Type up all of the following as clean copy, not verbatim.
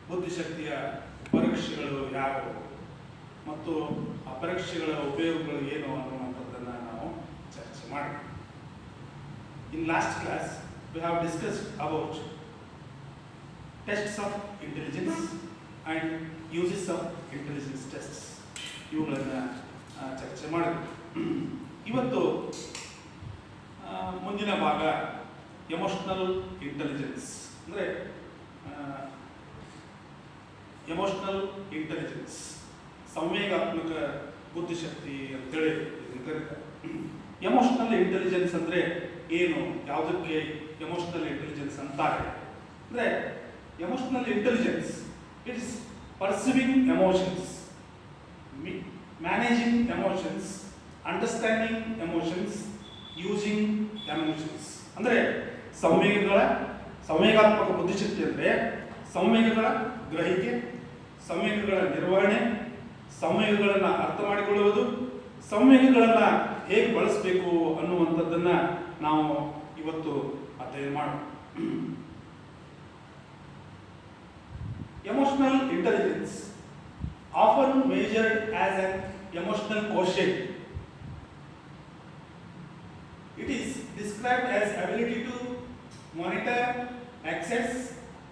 ಬುದ್ಧಿಶಕ್ತಿಯ ಪರೀಕ್ಷೆಗಳು ಯಾವುವು ಮತ್ತು ಆ ಪರೀಕ್ಷೆಗಳ ಉಪಯೋಗಗಳು ಏನು ಅನ್ನುವಂಥದ್ದನ್ನು ನಾವು ಚರ್ಚೆ ಮಾಡೋಣ. In last class we have discussed about tests of intelligence and uses of intelligence tests. ಇವುಗಳನ್ನು ಚರ್ಚೆ ಮಾಡಿದ್ವಿ. ಇವತ್ತು ಮುಂದಿನ ಭಾಗ ಎಮೋಷನಲ್ ಇಂಟೆಲಿಜೆನ್ಸ್ ಅಂದರೆ ಎಮೋಷನಲ್ ಇಂಟೆಲಿಜೆನ್ಸ್ ಸಂವೇಗಾತ್ಮಕ ಬುದ್ಧಿಶಕ್ತಿ ಅಂತೇಳಿ ಕರೀತಾರೆ. ಎಮೋಷನಲ್ ಇಂಟೆಲಿಜೆನ್ಸ್ ಅಂದರೆ ಏನು, ಯಾವುದಕ್ಕೆ ಎಮೋಷನಲ್ ಇಂಟೆಲಿಜೆನ್ಸ್ ಅಂತಾರೆ ಅಂದರೆ emotional intelligence it's perceiving emotions, managing emotions, understanding emotions, using emotions. ಅಂದರೆ ಸಂವೇಗಾತ್ಮಕ ಬುದ್ಧಿಶಕ್ತಿ ಅಂದರೆ ಸಂವೇಗಗಳ ಗ್ರಹಿಕೆ, ಸಂವೇಗಗಳ ನಿರ್ವಹಣೆ, ಸಂವೇಗಗಳನ್ನು ಅರ್ಥ ಮಾಡಿಕೊಳ್ಳುವುದು, ಸಂವೇಗಗಳನ್ನು ಹೇಗೆ ಬಳಸಬೇಕು ಅನ್ನುವಂಥದ್ದನ್ನು ನಾವು ಇವತ್ತು ಅಧ್ಯಯನ ಮಾಡೋಣ. Emotional intelligence often measured as an emotional quotient. It is described as ability to monitor, access,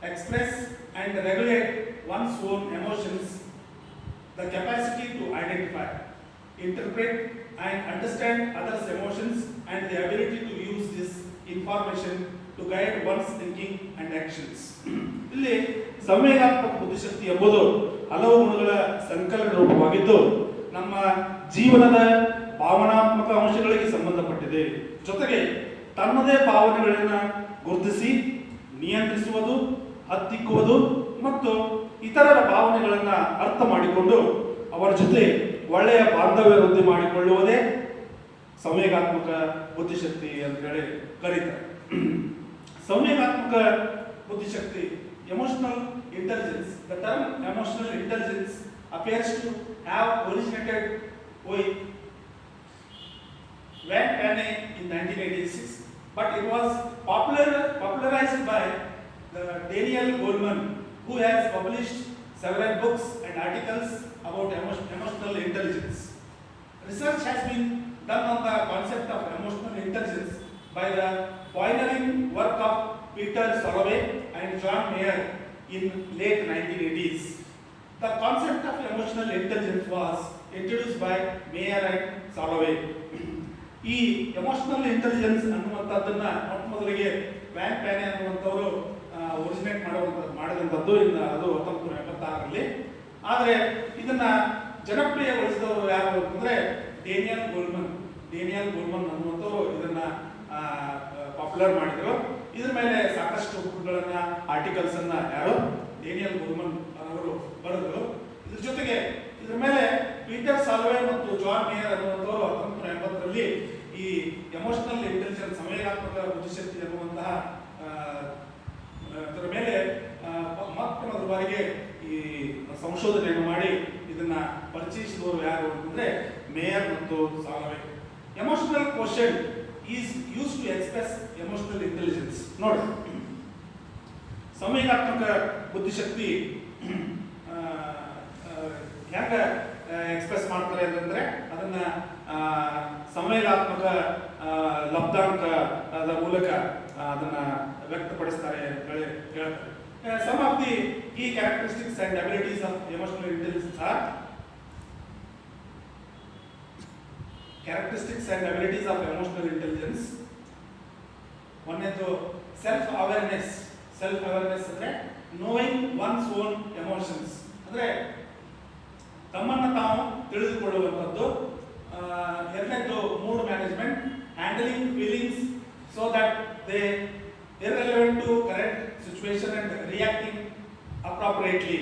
express and regulate one's own emotions, the capacity to identify, interpret and understand others' emotions and the ability to use this information to guide one's thinking and actions. ಇಲ್ಲಿ ಸಂವೇಗಾತ್ಮಕ ಬುದ್ಧಿಶಕ್ತಿ ಎಂಬುದು ಹಲವು ಗುಣಗಳ ಸಂಕಲನ ರೂಪವಾಗಿದ್ದು ನಮ್ಮ ಜೀವನದ ಭಾವನಾತ್ಮಕ ಅಂಶಗಳಿಗೆ ಸಂಬಂಧಪಟ್ಟಿದೆ. ಜೊತೆಗೆ ತನ್ನದೇ ಭಾವನೆಗಳನ್ನು ಗುರುತಿಸಿ ನಿಯಂತ್ರಿಸುವುದು, ಹತ್ತಿಕ್ಕುವುದು ಮತ್ತು ಇತರರ ಭಾವನೆಗಳನ್ನು ಅರ್ಥ ಮಾಡಿಕೊಂಡು ಅವರ ಜೊತೆ ಒಳ್ಳೆಯ ಬಾಂಧವ್ಯ ವೃದ್ಧಿ ಮಾಡಿಕೊಳ್ಳುವುದೇ ಸಂವೇಗಾತ್ಮಕ ಬುದ್ಧಿಶಕ್ತಿ ಅಂತೇಳಿ ಕರೀತಾರೆ. ಸಂವೇಗಾತ್ಮಕ ಬುದ್ಧಿಶಕ್ತಿ emotional intelligence. The term emotional intelligence appears to have originated with Van Pane in 1986, but it was popularized by Daniel Goleman, who has published several books and articles about emotional intelligence. Research has been done on the concept of emotional intelligence by the pioneering work of Peter Salovey and John Mayer in late 1980s. The concept of emotional intelligence was introduced by Mayer and Salovey. ಈ emotional intelligence ಅನ್ನುವಂಥದ್ದನ್ನು ಮೊದಲಿಗೆ van ಪ್ಯಾನೆ ಅನ್ನುವಂಥವರು originate ಮಾಡಿದಂಥದ್ದು ಅದು 1976ರಲ್ಲಿ. ಆದರೆ ಇದನ್ನು ಜನಪ್ರಿಯಗೊಳಿಸಿದವರು ಯಾರು ಅಂತಂದರೆ Daniel Goleman ಅನ್ನುವಂಥವರು ಇದನ್ನು popular ಮಾಡಿದರು. ಇದ್ರ ಮೇಲೆ ಸಾಕಷ್ಟು ಬುಕ್ಗಳನ್ನು ಆರ್ಟಿಕಲ್ಸನ್ನು ಯಾರು ಡೇನಿಯಲ್ ಗೋಲ್ಮನ್ ಅವರು ಬರೆದರು. ಇದ್ರ ಜೊತೆಗೆ ಇದ್ರ ಮೇಲೆ ಪೀಟರ್ ಸಾಲ್ವೆ ಮತ್ತು ಜಾನ್ ಮೇಯರ್ ಅನ್ನುವಂಥವರು 1980ರಲ್ಲಿ ಈ ಎಮೋಷನಲ್ ಇಂಟೆಲಿಜೆನ್ಸ್ ಸಂವೇಗಾತ್ಮಕ ಬುದ್ಧಿಶಕ್ತಿ ಅನ್ನುವಂತಹ ಅದರ ಮೇಲೆ ಮೊದಲ ಬಾರಿಗೆ ಈ ಸಂಶೋಧನೆಯನ್ನು ಮಾಡಿ ಇದನ್ನ ಪರಿಚಯಿಸಿದವರು ಯಾರು ಅಂತಂದ್ರೆ ಮೇಯರ್ ಮತ್ತು salve. Emotional quotient is used to express emotional intelligence. ನೋಡಿ, ಸಂವೇಗಾತ್ಮಕ ಬುದ್ಧಿಶಕ್ತಿ ಹೆಂಗೆ ಎಕ್ಸ್ಪ್ರೆಸ್ ಮಾಡ್ತಾರೆ ಅಂತಂದ್ರೆ ಅದನ್ನ ಸಂವೇಗಾತ್ಮಕ ಲಬ್ಧಾಂಕದ ಮೂಲಕ ಅದನ್ನ ವ್ಯಕ್ತಪಡಿಸ್ತಾರೆ ಅಂತ ಹೇಳ್ತಾರೆ. Some of the key characteristics and abilities of emotional intelligence are characteristics and abilities of emotional intelligence. One is self awareness ಅಂದ್ರೆ knowing one's own emotions, ಅಂದ್ರೆ ತಮ್ಮನ್ನು ತಾವು ತಿಳಿದುಕೊಳ್ಳುವಂಥದ್ದು. ಎರಡನೇದು mood management, handling feelings so that they irrelevant to current situation and reacting appropriately.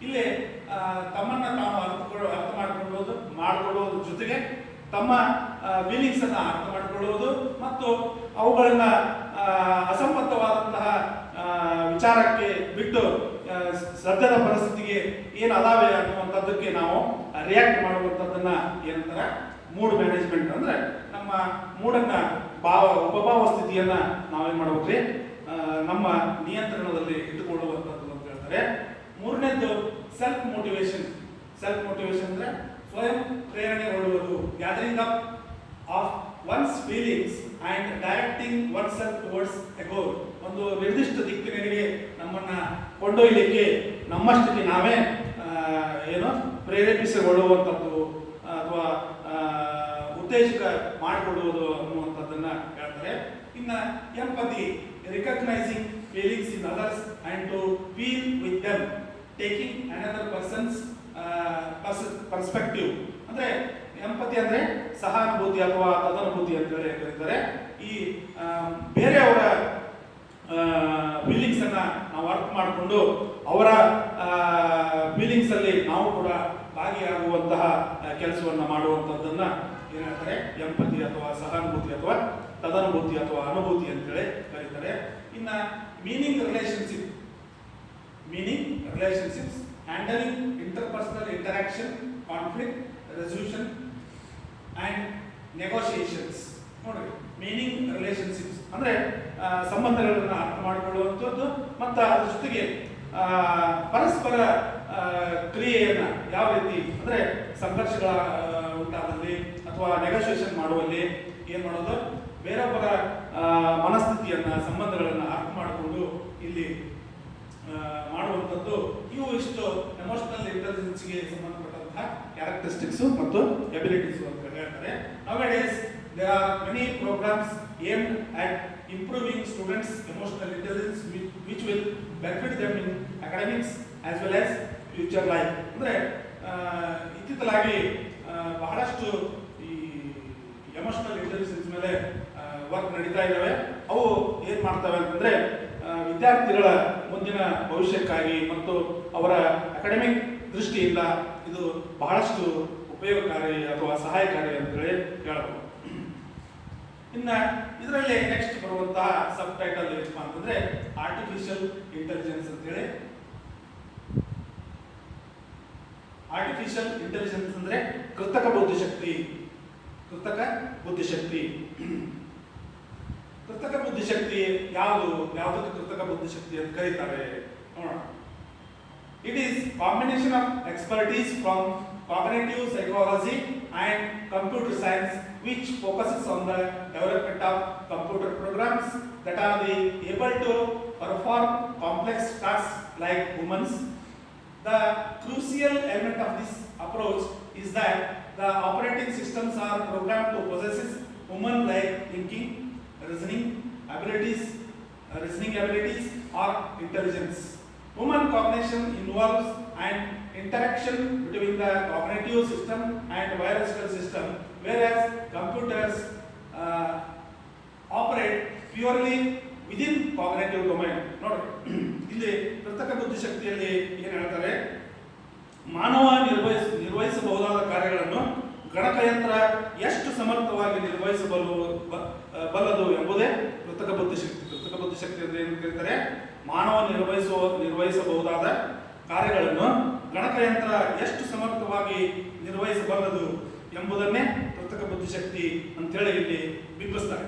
ಇಲ್ಲಿ ತಮ್ಮನ್ನು ತಾವು ಅರ್ಥ ಮಾಡಿಕೊಳ್ಳುವುದು ಜೊತೆಗೆ ತಮ್ಮ ಫೀಲಿಂಗ್ಸ್ ಅನ್ನು ಅರ್ಥ ಮಾಡಿಕೊಳ್ಳುವುದು ಮತ್ತು ಅವುಗಳನ್ನ ಅಸಂಬದ್ಧವಾದಂತಹ ವಿಚಾರಕ್ಕೆ ಬಿಟ್ಟು ಸದ್ಯದ ಪರಿಸ್ಥಿತಿಗೆ ಏನು ಅದಾವೆ ಅನ್ನುವಂಥದ್ದಕ್ಕೆ ನಾವು ರಿಯಾಕ್ಟ್ ಮಾಡುವಂಥದ್ದನ್ನ ಏನಂತಾರೆ ಮೂಡ್ ಮ್ಯಾನೇಜ್ಮೆಂಟ್. ಅಂದ್ರೆ ನಮ್ಮ ಮೂಡನ್ನ ಉಪಭಾವ ಸ್ಥಿತಿಯನ್ನ ನಾವೇನ್ ಮಾಡಬೇಕ್ರಿ ನಮ್ಮ ನಿಯಂತ್ರಣದಲ್ಲಿ ಇಟ್ಟುಕೊಳ್ಳುವಂಥದ್ದು ಅಂತ ಹೇಳ್ತಾರೆ. ಮೂರನೇ ಸೆಲ್ಫ್ ಮೋಟಿವೇಶನ್. ಸೆಲ್ಫ್ ಮೋಟಿವೇಶನ್ ಅಂದ್ರೆ ಸ್ವಯಂ ಪ್ರೇರಣೆಗೊಳ್ಳುವುದು, gathering up of one's feelings and directing oneself towards a goal. ಒಂದು ನಿರ್ದಿಷ್ಟ ದಿಕ್ಕಿನೆಡೆಗೆ ನಮ್ಮನ್ನ ಕೊಂಡೊಯ್ಯಲಿಕ್ಕೆ ನಮ್ಮಷ್ಟಕ್ಕೆ ನಾವೇ ಏನು ಪ್ರೇರೇಪಿಸಿಕೊಳ್ಳುವಂಥದ್ದು ಅಥವಾ ಉತ್ತೇಜಕ ಮಾಡಿಕೊಡುವುದು ಅನ್ನುವಂಥದ್ದನ್ನ ಹೇಳ್ತಾರೆ. ಇನ್ನು empathy, recognising feelings in others and to feel with them, taking another person's perspective. ಅಂದ್ರೆ ಎಂಪತಿ ಅಂದ್ರೆ ಸಹಾನುಭೂತಿ ಅಥವಾ ತದನುಭೂತಿ ಅಂತ ಹೇಳಿ ಕರೀತಾರೆ. ಈ ಬೇರೆಯವರ ಫೀಲಿಂಗ್ಸ್ ಅನ್ನ ನಾವು ಅರ್ಥ ಮಾಡಿಕೊಂಡು ಅವರ ಫೀಲಿಂಗ್ಸ್ ಅಲ್ಲಿ ನಾವು ಕೂಡ ಭಾಗಿಯಾಗುವಂತಹ ಕೆಲಸವನ್ನ ಮಾಡುವಂಥದ್ದನ್ನ ಏನ್ ಹೇಳ್ತಾರೆ, ಎಂಪತಿ ಅಥವಾ ಸಹಾನುಭೂತಿ ಅಥವಾ ತದನುಭೂತಿ ಅಥವಾ ಅನುಭೂತಿ ಅಂತೇಳಿ ಕರೀತಾರೆ. ಇನ್ನ meaning relationship, handling interpersonal interaction, conflict resolution and negotiations. ನೋಡ್ರಿ, ಮೀನಿಂಗ್ ರಿಲೇಶನ್ಶಿಪ್ಸ್ ಅಂದ್ರೆ ಸಂಬಂಧಗಳನ್ನ ಅರ್ಥ ಮಾಡಿಕೊಳ್ಳುವಂಥದ್ದು ಮತ್ತು ಅದ್ರ ಜೊತೆಗೆ ಪರಸ್ಪರ ಕ್ರಿಯೆಯನ್ನ ಯಾವ ರೀತಿ ಅಂದ್ರೆ ಸಂಘರ್ಷಗಳ ಉಂಟಾದಲ್ಲಿ ಅಥವಾ ನೆಗೋಷಿಯೇಷನ್ ಮಾಡುವಲ್ಲಿ ಏನ್ ಮಾಡೋದು, ಬೇರೊಬ್ಬರ ಮನಸ್ಥಿತಿಯನ್ನ ಸಂಬಂಧಗಳನ್ನ ಅರ್ಥ ಮಾಡಿಕೊಂಡು ಇಲ್ಲಿ ಮಾಡುವಂಥದ್ದು. ಇವು ಇಷ್ಟು ಎಮೋಷನಲ್ ಇಂಟೆಲಿಜೆನ್ಸ್ಗೆ ಸಂಬಂಧಪಟ್ಟಂತಹ ಕ್ಯಾರೆಕ್ಟರಿಸ್ಟಿಕ್ಸ್ ಮತ್ತು ಎಬಿಲಿಟೀಸ್ ಅಂತ ಹೇಳ್ತಾರೆ. Nowadays there are many programs aimed at improving students' emotional intelligence which will benefit them in academics as well as future life. ಅಂದ್ರೆ ಇತ್ತಿತ್ತಲಾಗಿ ಬಹಳಷ್ಟು ಈ ಎಮೋಷನಲ್ ಇಂಟೆಲಿಜೆನ್ಸ್ ಮೇಲೆ ವರ್ಕ್ ನಡೀತಾ ಇದ್ದಾವೆ. ಅವು ಏನ್ ಮಾಡ್ತವೆ ಅಂತಂದ್ರೆ ವಿದ್ಯಾರ್ಥಿಗಳ ಮುಂದಿನ ಭವಿಷ್ಯಕ್ಕಾಗಿ ಮತ್ತು ಅವರ ಅಕಾಡೆಮಿಕ್ ದೃಷ್ಟಿಯಿಂದ ಇದು ಬಹಳಷ್ಟು ಉಪಯೋಗಕಾರಿ ಅಥವಾ ಸಹಾಯಕಾರಿ ಅಂತೇಳಿ ಹೇಳಬಹುದು. ಇನ್ನ ಇದರಲ್ಲಿ ನೆಕ್ಸ್ಟ್ ಬರುವಂತಹ ಸಬ್ ಟೈಟಲ್ ಏನಪ್ಪಾ ಅಂತಂದ್ರೆ ಆರ್ಟಿಫಿಷಿಯಲ್ ಇಂಟೆಲಿಜೆನ್ಸ್ ಅಂತೇಳಿ. ಆರ್ಟಿಫಿಷಿಯಲ್ ಇಂಟೆಲಿಜೆನ್ಸ್ ಅಂದ್ರೆ ಕೃತಕ ಬುದ್ಧಿಶಕ್ತಿ. ಕೃತಕ ಬುದ್ಧಿಶಕ್ತಿ ಯಾವುದಕ್ಕೆ ಕೃತಕ ಬುದ್ಧಿಶಕ್ತಿ ಅಂತ ಕರೀತಾರೆ ನೋಡೋಣ. It is combination of expertise from cognitive psychology and computer science which focuses on the development of computer programs that are able to perform complex tasks like humans. The crucial element of this approach is that the operating systems are programmed to possess human-like thinking, reasoning abilities or intelligence. Human cognition involves an interaction between the cognitive system and biological system, whereas computers operate purely within cognitive domain. ನೋಡಿ, ಇಲ್ಲಿ ಕೃತಕ ಬುದ್ಧಿಶಕ್ತಿಯಲ್ಲಿ ಏನು ಹೇಳ್ತಾರೆ, ಮಾನವ ನಿರ್ವಹಿಸಬಹುದಾದ ಕಾರ್ಯಗಳನ್ನು ಗಣಕಯಂತ್ರ ಎಷ್ಟು ಸಮರ್ಥವಾಗಿ ನಿರ್ವಹಿಸಬಲ್ಲದು ಎಂಬುದೇ ಕೃತಕ ಬುದ್ಧಿಶಕ್ತಿ. ಕೃತಕ ಬುದ್ಧಿಶಕ್ತಿ ಅಂದ್ರೆ ಏನು ಕರೀತಾರೆ, ಮಾನವ ನಿರ್ವಹಿಸಬಹುದಾದ ಕಾರ್ಯಗಳನ್ನು ಗಣಕಯಂತ್ರ ಎಷ್ಟು ಸಮರ್ಥವಾಗಿ ನಿರ್ವಹಿಸಬಲ್ಲದು ಎಂಬುದನ್ನೇ ಕೃತಕ ಬುದ್ಧಿಶಕ್ತಿ ಅಂತೇಳಿ ಇಲ್ಲಿ ಬಿಂಬಿಸ್ತಾರೆ.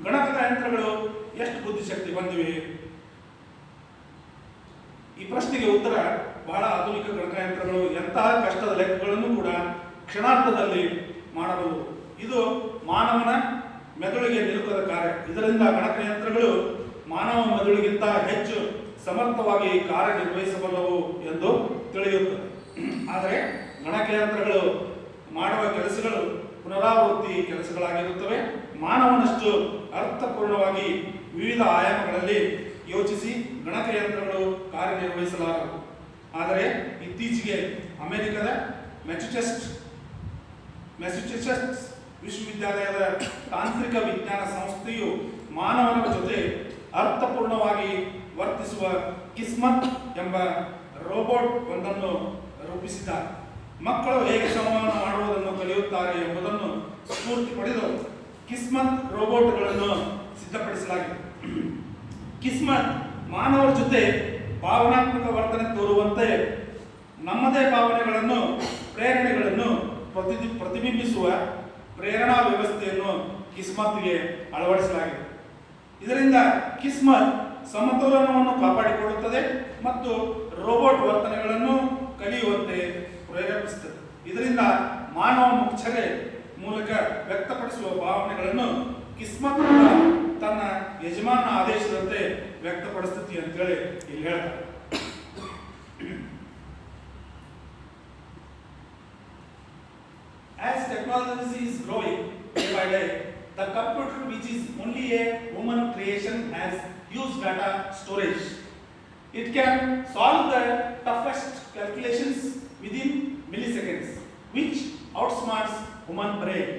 ಗಣಕಯಂತ್ರಗಳು ಎಷ್ಟು ಬುದ್ಧಿಶಕ್ತಿ ಹೊಂದಿವೆ? ಈ ಪ್ರಶ್ನೆಗೆ ಉತ್ತರ ಬಹಳ ಆಧುನಿಕ ಗಣಕಯಂತ್ರಗಳು ಎಂತಹ ಕಷ್ಟದ ಲೆಕ್ಕಗಳನ್ನು ಕೂಡ ಕ್ಷಣಾರ್ಧದಲ್ಲಿ ಮಾಡಬಹುದು. ಇದು ಮಾನವನ ಮೆದುಳಿಗೆ ನಿಲುಕದ ಕಾರ್ಯ. ಇದರಿಂದ ಗಣಕಯಂತ್ರಗಳು ಮಾನವ ಮೆದುಳಿಗಿಂತ ಹೆಚ್ಚು ಸಮರ್ಥವಾಗಿ ಕಾರ್ಯನಿರ್ವಹಿಸಬಲ್ಲವು ಎಂದು ತಿಳಿಯುತ್ತದೆ. ಆದರೆ ಗಣಕಯಂತ್ರಗಳು ಮಾಡುವ ಕೆಲಸಗಳು ಪುನರಾವೃತ್ತಿ ಕೆಲಸಗಳಾಗಿರುತ್ತವೆ. ಮಾನವನಷ್ಟು ಅರ್ಥಪೂರ್ಣವಾಗಿ ವಿವಿಧ ಆಯಾಮಗಳಲ್ಲಿ ಯೋಚಿಸಿ ಗಣಕಯಂತ್ರಗಳು ಕಾರ್ಯನಿರ್ವಹಿಸಲಾರವು. ಆದರೆ ಇತ್ತೀಚೆಗೆ ಅಮೆರಿಕದ ಮ್ಯಾಸಚೂಸೆಟ್ಸ್ ವಿಶ್ವವಿದ್ಯಾಲಯದ ತಾಂತ್ರಿಕ ವಿಜ್ಞಾನ ಸಂಸ್ಥೆಯು ಮಾನವನ ಜೊತೆ ಅರ್ಥಪೂರ್ಣವಾಗಿ ವರ್ತಿಸುವ ಕಿಸ್ಮತ್ ಎಂಬ ರೋಬೋಟ್ ಒಂದನ್ನು ರೂಪಿಸಿದ್ದಾರೆ. ಮಕ್ಕಳು ಹೇಗೆ ಸಂವಹನ ಮಾಡುವುದನ್ನು ಕಲಿಯುತ್ತಾರೆ ಎಂಬುದನ್ನು ಸ್ಫೂರ್ತಿ ಪಡೆದು ಕಿಸ್ಮತ್ ರೋಬೋಟ್ಗಳನ್ನು ಸಿದ್ಧಪಡಿಸಲಾಗಿದೆ. ಕಿಸ್ಮತ್ ಮಾನವರ ಜೊತೆ ಭಾವನಾತ್ಮಕ ವರ್ತನೆ ತೋರುವಂತೆ ನಮ್ಮದೇ ಭಾವನೆಗಳನ್ನು, ಪ್ರೇರಣೆಗಳನ್ನು ಪ್ರತಿಬಿಂಬಿಸುವ ಪ್ರೇರಣಾ ವ್ಯವಸ್ಥೆಯನ್ನು ಕಿಸ್ಮತ್ಗೆ ಅಳವಡಿಸಲಾಗಿದೆ. ಇದರಿಂದ ಕಿಸ್ಮತ್ ಸಮತೋಲನವನ್ನು ಕಾಪಾಡಿಕೊಳ್ಳುತ್ತದೆ ಮತ್ತು ರೋಬೋಟ್ ವರ್ತನೆಗಳನ್ನು ಕಲಿಯುವಂತೆ ಪ್ರೇರೇಪಿಸುತ್ತದೆ. ಇದರಿಂದ ಮಾನವ ಮುಖ್ಯರೆ ಮೂಲಕ ವ್ಯಕ್ತಪಡಿಸುವ ಭಾವನೆಗಳನ್ನು ಕಿಸ್ಮತ್ ಕೂಡ ತನ್ನ ಯಜಮಾನ ಆದೇಶದಂತೆ ವ್ಯಕ್ತಪಡಿಸ್ತತಿ ಅಂತೇಳಿ ಇಲ್ಲಿ ಹೇಳ್ತಾರೆ. As technology is growing day by day, the computer, which is only a human creation, has huge data storage. It can solve the toughest calculations within milliseconds, which outsmarts human brain.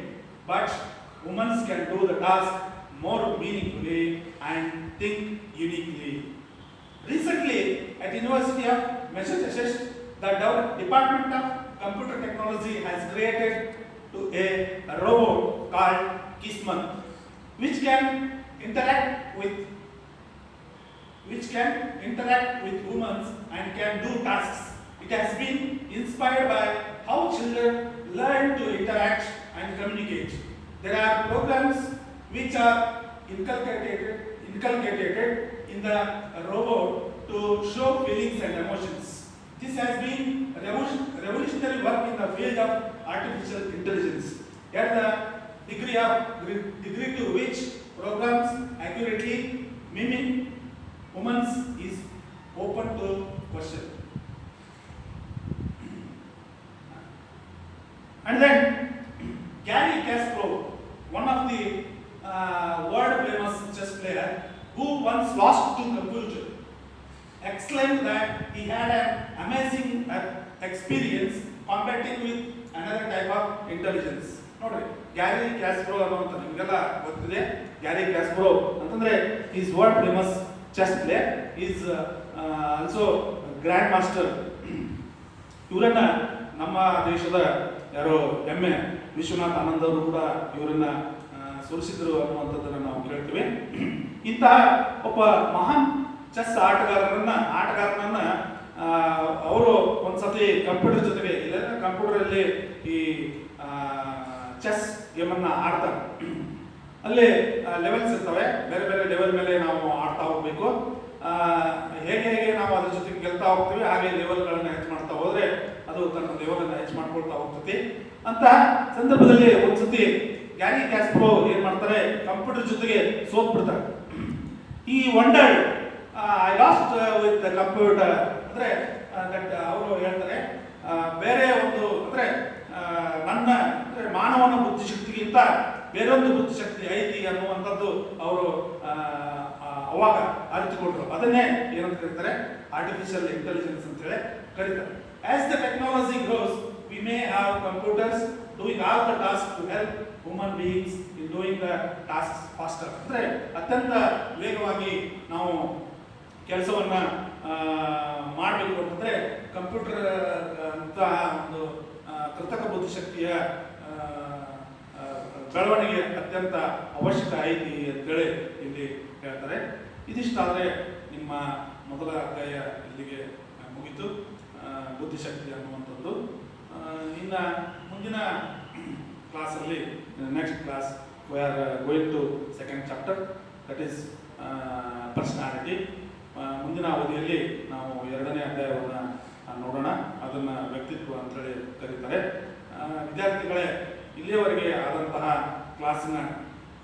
But humans can do the task more meaningfully and think uniquely. Recently, at University of Massachusetts, the Department of Computer Technology has created a robot called Kismet, which can interact with humans and can do tasks. It has been inspired by how children learn to interact and communicate. There are programs which are inculcated in the robot to show feelings and emotions. This has been revolutionary work in the field of artificial intelligence. At the degree to which programs accurately mimic humans is open to question. And then Gary Kasparov, one of the world famous chess player who once lost to computer, exclaimed that he had an amazing experience combating with another type of intelligence. ನೋಡ್ರಿ, Gary ಕ್ಯಾಸ್ಪರೋ ಅನ್ನುವಂಥ ನಿಮಗೆಲ್ಲ ಗೊತ್ತಿದೆ. Gary ಕ್ಯಾಸ್ಪರೋ ಅಂತಂದ್ರೆ is world famous chess player, is also grand master. ಇವರನ್ನ ನಮ್ಮ ದೇಶದ ಯಾರೋ ಹೆಮ್ಮೆ ವಿಶ್ವನಾಥ್ ಆನಂದ್ ಅವರು ಕೂಡ ಇವರನ್ನ ಸೋಲಿಸಿದ್ರು ಅನ್ನುವಂಥದ್ದನ್ನು ನಾವು ಕೇಳ್ತೀವಿ. ಇಂತಹ ಒಬ್ಬ ಮಹಾನ್ ಚೆಸ್ ಆಟಗಾರನನ್ನ ಅವರು ಒಂದ್ಸತಿ ಕಂಪ್ಯೂಟರ್ ಜೊತೆಗೆ ಇಲ್ಲ ಕಂಪ್ಯೂಟರಲ್ಲಿ ಈ ಚೆಸ್ ಗೇಮನ್ನು ಆಡ್ತಾರೆ. ಅಲ್ಲಿ ಲೆವೆಲ್ಸ್ ಇರ್ತವೆ, ಬೇರೆ ಬೇರೆ ಲೆವೆಲ್ ಮೇಲೆ ನಾವು ಆಡ್ತಾ ಹೋಗ್ಬೇಕು. ಹೇಗೆ ನಾವು ಅದ್ರ ಜೊತೆಗೆ ಗೆಲ್ತಾ ಹೋಗ್ತೀವಿ, ಹಾಗೆ ಲೆವೆಲ್ಗಳನ್ನು ಹೆಚ್ಚು ಮಾಡ್ತಾ ಹೋದ್ರೆ ಅದು ತನ್ನ ಲೆವೆಲನ್ನು ಹೆಚ್ಚು ಮಾಡ್ಕೊಳ್ತಾ ಹೋಗ್ತದೆ. ಅಂತ ಸಂದರ್ಭದಲ್ಲಿ ಒಂದ್ಸತಿ ಗ್ಯಾರಿ ಕ್ಯಾಸ್ಪರೋವ್ ಏನ್ ಮಾಡ್ತಾರೆ, ಕಂಪ್ಯೂಟರ್ ಜೊತೆಗೆ ಸೋತ್ ಬಿಡ್ತಾರೆ. ಈ wondered I lost with the computer ಅಂದ್ರೆ ಅವರು ಹೇಳ್ತಾರೆ ಬೇರೆ ಒಂದು ಅಂದ್ರೆ ನನ್ನ ಅಂದ್ರೆ ಮಾನವನ ಬುದ್ಧಿಶಕ್ತಿಗಿಂತ ಬೇರೊಂದು ಬುದ್ಧಿಶಕ್ತಿ ಐತಿ ಅನ್ನುವಂಥದ್ದು ಅವರು ಅವಾಗ ಅರಿತುಕೊಂಡ್ರು. ಅದನ್ನೇ ಏನಂತ ಕರೀತಾರೆ, ಆರ್ಟಿಫಿಷಿಯಲ್ ಇಂಟೆಲಿಜೆನ್ಸ್ ಅಂತ ಹೇಳಿ ಕರೀತಾರೆ. As the technology grows, we may have computers doing all the task to help human beings in doing the task faster. ಅಂದ್ರೆ ಅತ್ಯಂತ ವೇಗವಾಗಿ ನಾವು ಕೆಲಸವನ್ನ ಮಾಡಬೇಕು ಅಂತಂದ್ರೆ ಕಂಪ್ಯೂಟರ್ ಅಂತ ಒಂದು ಕೃತಕ ಬುದ್ಧಿಶಕ್ತಿಯ ಬೆಳವಣಿಗೆ ಅತ್ಯಂತ ಅವಶ್ಯಕ ಐತಿ ಅಂತೇಳಿ ಇಲ್ಲಿ ಹೇಳ್ತಾರೆ. ಇದಿಷ್ಟಾದರೆ ನಿಮ್ಮ ಮೊದಲ ಅಧ್ಯಾಯ ಇಲ್ಲಿಗೆ ಮುಗಿತು, ಬುದ್ಧಿಶಕ್ತಿ ಅನ್ನುವಂಥದ್ದು. ಇನ್ನು ಮುಂದಿನ ಕ್ಲಾಸಲ್ಲಿ next class we are going to second chapter, that is personality. ಮುಂದಿನ ಅವಧಿಯಲ್ಲಿ ನಾವು ಎರಡನೇ ಅಧ್ಯಾಯವನ್ನು ನೋಡೋಣ, ಅದನ್ನು ವ್ಯಕ್ತಿತ್ವ ಅಂತೇಳಿ ಕರೀತಾರೆ. ವಿದ್ಯಾರ್ಥಿಗಳೇ, ಇಲ್ಲಿಯವರೆಗೆ ಆದಂತಹ ಕ್ಲಾಸಿನ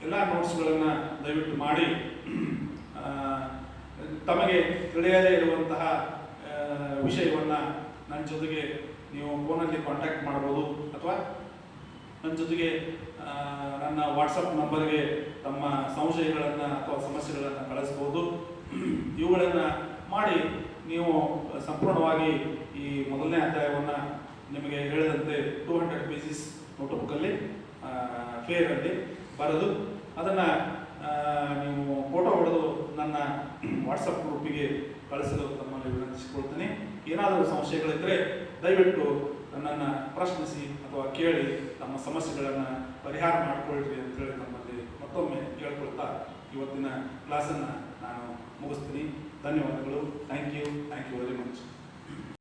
ಎಲ್ಲ ನೋಟ್ಸ್ಗಳನ್ನು ದಯವಿಟ್ಟು ಮಾಡಿ ತಮಗೆ ತಿಳಿಯದೇ ಇರುವಂತಹ ವಿಷಯವನ್ನು ನನ್ನ ಜೊತೆಗೆ ನೀವು ಫೋನಲ್ಲಿ ಕಾಂಟ್ಯಾಕ್ಟ್ ಮಾಡ್ಬೋದು, ಅಥವಾ ನನ್ನ ಜೊತೆಗೆ ನನ್ನ ವಾಟ್ಸಪ್ ನಂಬರ್ಗೆ ತಮ್ಮ ಸಂಶಯಗಳನ್ನು ಅಥವಾ ಸಮಸ್ಯೆಗಳನ್ನು ಕಳಿಸ್ಬೋದು. ಇವುಗಳನ್ನು ಮಾಡಿ ನೀವು ಸಂಪೂರ್ಣವಾಗಿ ಈ ಮೊದಲನೇ ಅಧ್ಯಾಯವನ್ನು ನಿಮಗೆ ಹೇಳಿದಂತೆ 200 ಪೇಜಸ್ ನೋಟ್ಬುಕ್ಕಲ್ಲಿ ಫೇರಲ್ಲಿ ಬರೆದು ಅದನ್ನು ನೀವು ಫೋಟೋ ಹೊಡೆದು ನನ್ನ ವಾಟ್ಸಪ್ ಗ್ರೂಪಿಗೆ ಕಳಿಸಲು ತಮ್ಮಲ್ಲಿ ವಿನಂತಿಸಿಕೊಳ್ತೀನಿ. ಏನಾದರೂ ಸಂಶಯಗಳಿದ್ದರೆ ದಯವಿಟ್ಟು ನನ್ನನ್ನು ಪ್ರಶ್ನಿಸಿ ಅಥವಾ ಕೇಳಿ ತಮ್ಮ ಸಮಸ್ಯೆಗಳನ್ನು ಪರಿಹಾರ ಮಾಡಿಕೊಳ್ಳ್ರಿ ಅಂತೇಳಿ ತಮ್ಮಲ್ಲಿ ಮತ್ತೊಮ್ಮೆ ಕೇಳ್ಕೊಳ್ತಾ ಇವತ್ತಿನ ಕ್ಲಾಸನ್ನು ನಾನು ಮುಗಿಸ್ತೀನಿ. ಧನ್ಯವಾದಗಳು. Thank you very much.